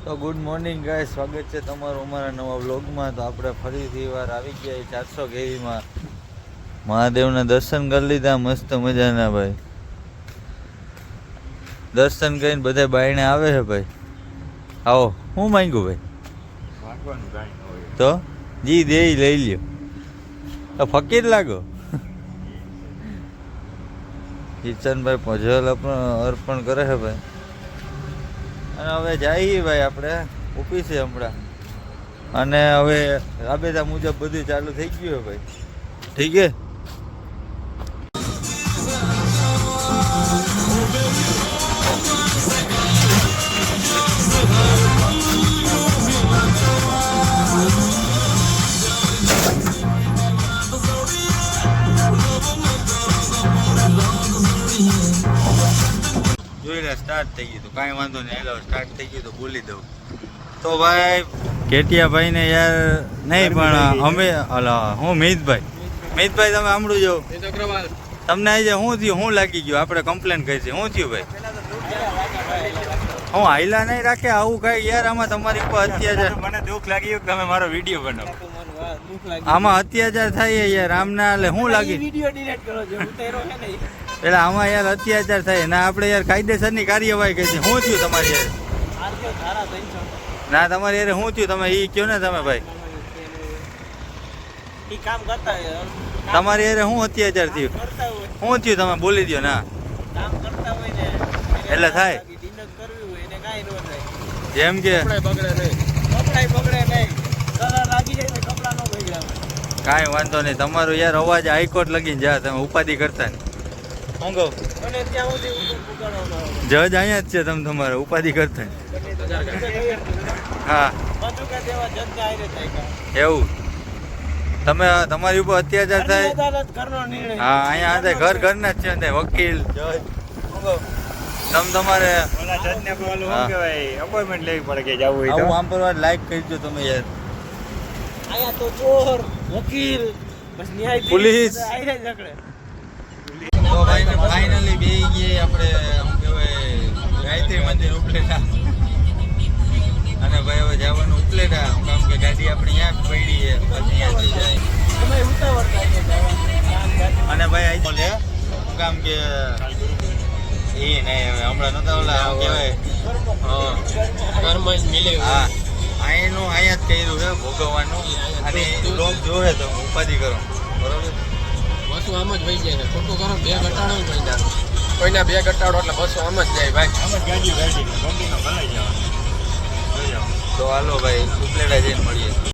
તો good morning ગાય, સ્વાગત છે તમારું અમારા નવા વ્લોગમાં. તો આપણે ફરીથી વાર આવી ગયા 400 કેવીમાં મહાદેવના દર્શન કરી લીધા મસ્ત મજાના ભાઈ. દર્શન કરીને બધા બાયણે આવે છે ભાઈ. આવો, હું માંગ્યું ભાઈ? તો જી દે લઈ લ્યો. ફકીર લાગો. કિચનભાઈ પઝલ અર્પણ કરે છે ભાઈ. અને હવે જઈએ ભાઈ આપણે ઓફિસે હમણાં. અને હવે રાબેતા મુજબ બધું ચાલુ થઈ ગયું ભાઈ. ઠીક છે. સ્ટાર્ટ થઈ ગયું તો કાંઈ વાંધો નહીં. હેલો, સ્ટાર્ટ થઈ ગયું તો બોલી દઉં તો ભાઈ કેટિયા ભાઈને યાર નહીં, પણ અમે હું મિતભાઈ તમે સાંભળું જાઓ. તમને આજે શું થયું, શું લાગી ગયું? આપણે કમ્પ્લેન કરી છે. શું થયું ભાઈ? હું હાઈલા નહીં રાખે આવું કાંઈ યાર? આમાં તમારી ઉપર અત્યાચાર. મને દુઃખ લાગ્યું કે તમે મારો વિડીયો બનાવો. આમાં અત્યાચાર થાય યાર. આમના એટલે શું લાગી? એટલે આમાં યાર અત્યાચાર થાય ના. આપણે યાર કાયદેસરની કાર્યવાહી કરી છે. શું થયું તમારી યાર? ના તમારી યાર શું થયું તમે એ કહો ને તમે ભાઈ. તમારી યાર શું અત્યાચાર થયું? શું થયું તમે બોલી દો ના. એટલે થાય જેમ કે કાંઈ વાંધો નહીં. તમારો યાર અવાજ હાઈકોર્ટ લગીને જા. તમે ઉપાધિ કરતા ને હું કહું જજ અહીંયા જ છે. તમે તમારે ઉપાધિ કરતા હા એવું તમે તમારી ઉપર અત્યાચાર થાય. હા અહીંયા ઘર ઘરના જ છે વકીલ જજ. તમે તમારે અપોઇન્ટમેન્ટ લેવી પડે કે જવું હોય તો આમ પર લાઈક કરજો તમે યાર. અહીંયા તો ચોર વકીલ બસ ન્યાય પોલીસ તો ભાઈ ફાઇનલી બેહી ગયે આપણે શું કહેવાય ગાયત્રી મંદિર ઉપલેટા. અને ભાઈ હવે જવાનું ઉપલેટા. કામ કે ગાડી આપણી અહીંયા પડી છે પછી અહીંયાથી જાય. અને ભાઈ અહીં બોલે કામ કે એ નહીં હવે હમણાં નતા ઓલા શું કહેવાય હા અહીંનું અહીંયા જ કર્યું છે ભોગવવાનું. અને લોક જોવે તો ઉપાધિ કરો બરોબર. બસો આમ જ વહી જાય છે. ખોટું કરો 2 ઘટાડો કોઈના 2 ઘટાડો એટલે બસો આમ જ જાય ભાઈ. આમ જ ગાડીનો ભલાઈ જવાનું. તો હાલો ભાઈ ઉપલેટા જઈને મળીએ.